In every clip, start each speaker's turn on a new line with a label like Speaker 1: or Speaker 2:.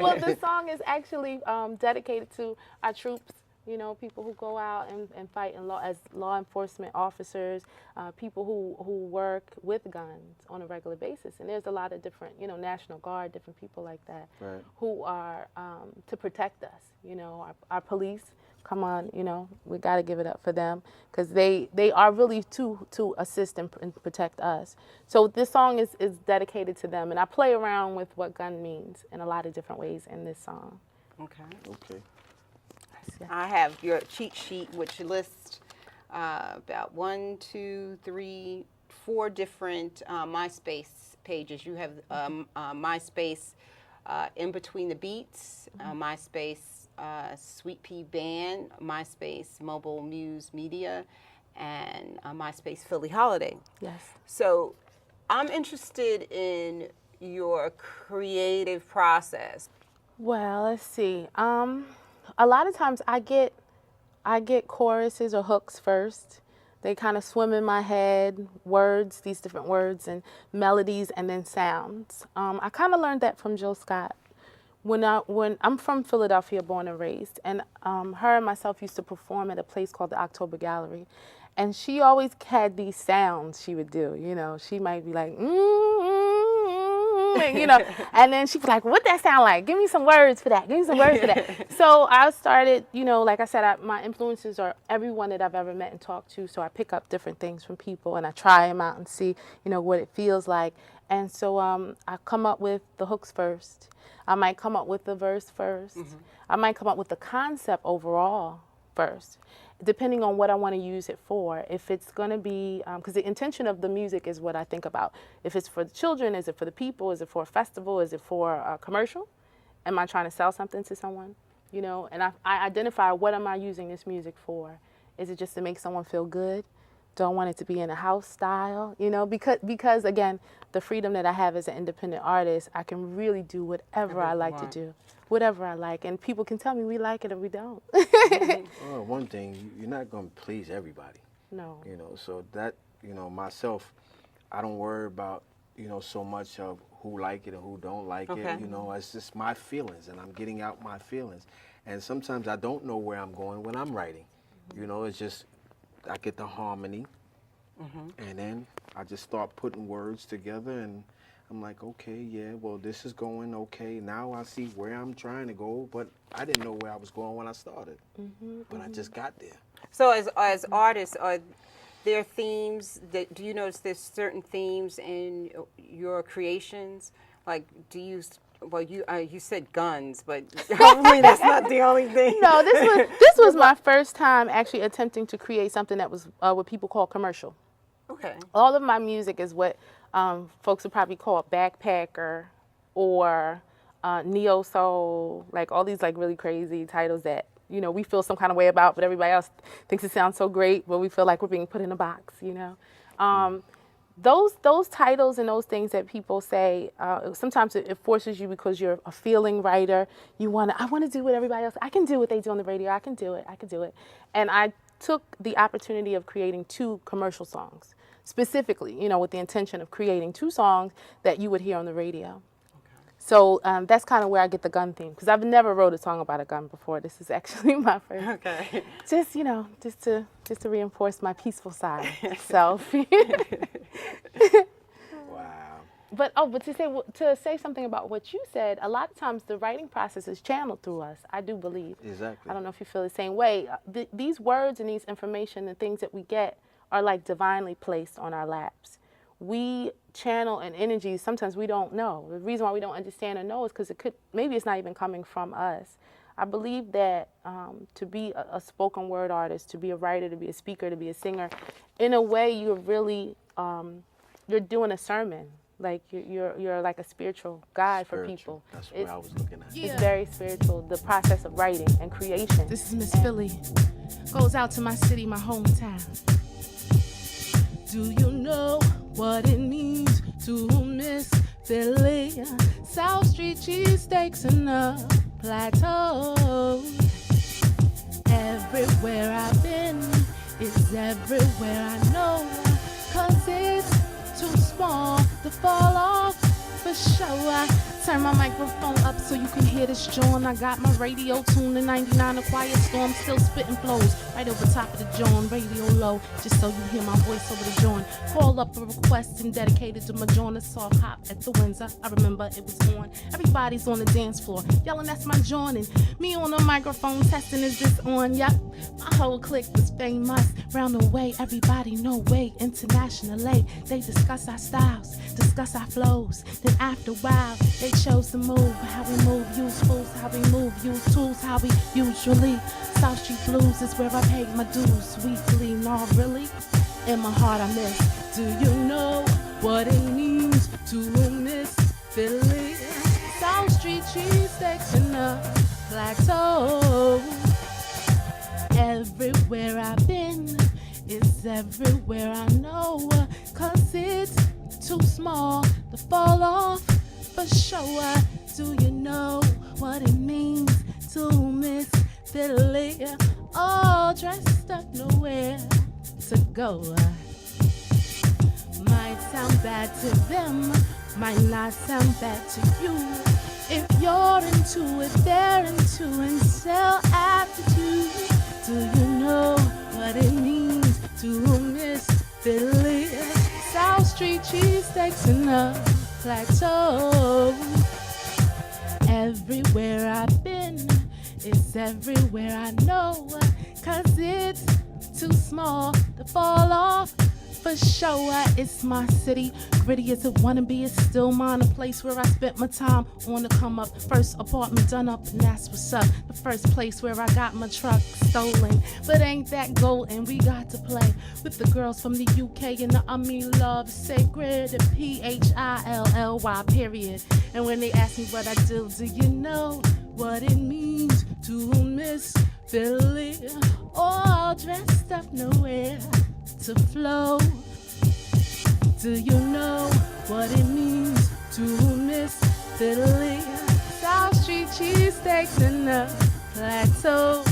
Speaker 1: Well, the song is actually dedicated to our troops. You know, people who go out and fight in law as law enforcement officers, people who work with guns on a regular basis. And there's a lot of different, you know, National Guard, different people like that,
Speaker 2: Right.
Speaker 1: who are to protect us. You know, our police. Come on, you know, we got to give it up for them because they are really to assist and protect us. So this song is dedicated to them, and I play around with what gun means in a lot of different ways in this song.
Speaker 3: Okay.
Speaker 2: Okay.
Speaker 3: I have your cheat sheet, which lists about 1, 2, 3, 4 different MySpace pages. You have MySpace in between the beats, MySpace Sweet Pea Band, MySpace Mobile Muse Media, and MySpace Philly Holiday.
Speaker 1: Yes.
Speaker 3: So I'm interested in your creative process.
Speaker 1: Well, let's see. A lot of times I get choruses or hooks first. They kind of swim in my head, words, these different words and melodies, and then sounds. I kind of learned that from Jill Scott. When I'm from Philadelphia, born and raised, and her and myself used to perform at a place called the October Gallery, and she always had these sounds she would do. You know, she might be like, and, you know, and then she'd be like, "What that sound like? Give me some words for that. Give me some words for that." So I started, you know, like I said, my influences are everyone that I've ever met and talked to. So I pick up different things from people and I try them out and see, you know, what it feels like. And so I come up with the hooks first. I might come up with the verse first. I might come up with the concept overall first, depending on what I want to use it for. If it's going to be, because the intention of the music is what I think about. If it's for the children, is it for the people? Is it for a festival? Is it for a commercial? Am I trying to sell something to someone? You know, and I identify what am I using this music for. Is it just to make someone feel good? Don't want it to be in a house style, you know, because again, the freedom that I have as an independent artist, I can really do whatever I like to do, whatever I like, and people can tell me we like it or we don't.
Speaker 2: Well, one thing, you're not going to please everybody.
Speaker 1: No.
Speaker 2: You know, so that, you know, myself, I don't worry about, you know, so much of who like it and who don't like it. You know, it's just my feelings, and I'm getting out my feelings. And sometimes I don't know where I'm going when I'm writing. You know, it's just, I get the harmony, and then I just start putting words together, and I'm like, okay, yeah, well, this is going okay. Now I see where I'm trying to go, but I didn't know where I was going when I started. But I just got there.
Speaker 3: So as artists, are there themes that, do you notice there's certain themes in your creations? Like, do you, well, you said guns, but hopefully that's not the only thing.
Speaker 1: No, this was my first time actually attempting to create something that was what people call commercial.
Speaker 3: Okay.
Speaker 1: All of my music is what folks would probably call backpacker or neo soul, like all these like really crazy titles that, you know, we feel some kind of way about, but everybody else thinks it sounds so great, but we feel like we're being put in a box, you know. Those titles and those things that people say, sometimes it forces you because you're a feeling writer. I want to do what everybody else. I can do what they do on the radio. I can do it. And I took the opportunity of creating 2 commercial songs, specifically, you know, with the intention of creating 2 songs that you would hear on the radio. So that's kind of where I get the gun theme, because I've never wrote a song about a gun before. This is actually my first.
Speaker 3: Okay.
Speaker 1: Just, you know, just to reinforce my peaceful side self.
Speaker 2: Wow.
Speaker 1: But to say something about what you said, a lot of times the writing process is channeled through us. I do believe.
Speaker 2: Exactly.
Speaker 1: I don't know if you feel the same way. These words and these information and things that we get are like divinely placed on our laps. We channel an energy sometimes we don't know. The reason why we don't understand or know is because maybe it's not even coming from us. I believe that to be a spoken word artist, to be a writer, to be a speaker, to be a singer, in a way you're really you're doing a sermon. Like you're like a spiritual guide for people.
Speaker 2: That's what I was looking at.
Speaker 1: It's very spiritual, the process of writing and creation.
Speaker 4: This is Miss Philly. Goes out to my city, my hometown. Do you know what it means to miss Philly? South Street cheesesteaks and the plateau. Everywhere I've been is everywhere I know. 'Cause it's too small to fall off for sure. Turn my microphone up so you can hear this joint. I got my radio tuned to 99, a quiet storm, still spitting flows right over top of the joint, radio low, just so you hear my voice over the joint. Call up a request and dedicated to my joint. A soft hop at the Windsor. I remember it was on. Everybody's on the dance floor yelling, that's my joint. And me on the microphone testing, is this on? Yep, my whole clique was famous. Round the way, everybody know way internationally. They discuss our styles, discuss our flows. Then after a while, they chose to move. How we move, use fools, how we move, use tools, how we usually. South Street Blues is where I paid my dues weekly. Not really, in my heart I miss. Do you know what it means to miss Philly? South Street cheesesteaks in the plateau. Everywhere I've been, it's everywhere I know. 'Cause it's too small to fall off for sure. Do you know what it means to miss Philly? All dressed up, nowhere to go. Might sound bad to them, might not sound bad to you. If you're into it, they're into and sell aptitude. Do you know what it means to miss Philly? South Street cheesesteaks in the plateau. Everywhere I've been, it's everywhere I know. 'Cause it's too small to fall off for sure. It's my city, gritty as it wanna be, it's still mine. A place where I spent my time on the come up. First apartment done up, and that's what's up. The first place where I got my truck stolen. But ain't that golden? We got to play with the girls from the UK and the love sacred, the PHILLY period. And when they ask me what I do you know what it means to miss Philly? All dressed up, nowhere to flow. Do you know what it means to miss Philly? South Street cheesesteaks in the plateau.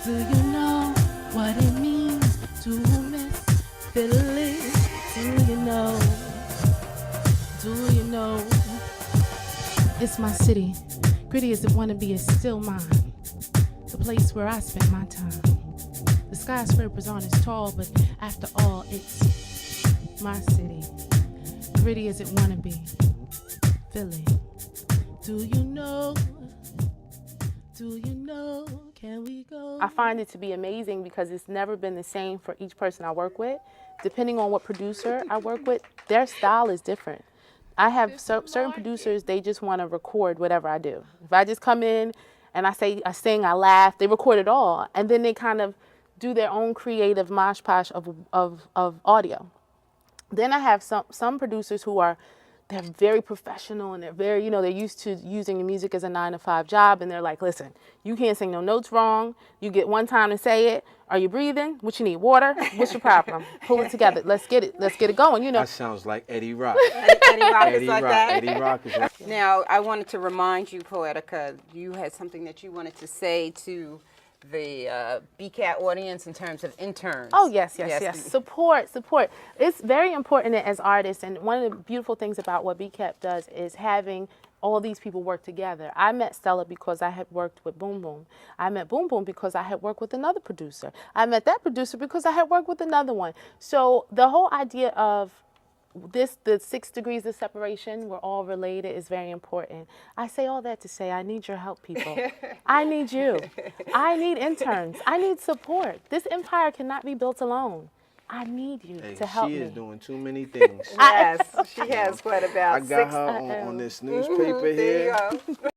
Speaker 4: Do you know what it means to miss Philly? Do you know? Do you know? It's my city, gritty as it wanna be, it's still mine. The place where I spent my time. The skyscrapers aren't as tall, but after all, it's my city. Gritty as it wanna be. Philly. Do you know? Do you know? Can we go?
Speaker 1: I find it to be amazing because it's never been the same for each person I work with. Depending on what producer I work with, their style is different. I have certain producers, they just want to record whatever I do. If I just come in and I sing, I laugh, they record it all. And then they kind of do their own creative mosh posh of audio. Then I have some producers who they're very professional and they're very, they're used to using the music as a 9-to-5 job. And they're like, listen, you can't sing no notes wrong. You get one time to say it. Are you breathing? What you need? Water? What's your problem? Pull it together. Let's get it going.
Speaker 2: That sounds like Eddie Rock.
Speaker 3: Eddie Rock is like that.
Speaker 2: Eddie Rock is like that.
Speaker 3: Now, I wanted to remind you, Poetica, you had something that you wanted to say to the BCAT audience in terms of interns.
Speaker 1: Oh, yes. Support. It's very important as artists, and one of the beautiful things about what BCAT does is having all these people work together. I met Stella because I had worked with Boom Boom. I met Boom Boom because I had worked with another producer. I met that producer because I had worked with another one. So the whole idea of the 6 degrees of separation, we're all related, is very important. I say all that to say I need your help, people. I need you. I need interns. I need support. This empire cannot be built alone. I need you to help me.
Speaker 2: She is doing too many things.
Speaker 3: Yes, she has quite about
Speaker 2: I got her on this newspaper here.
Speaker 3: There you go.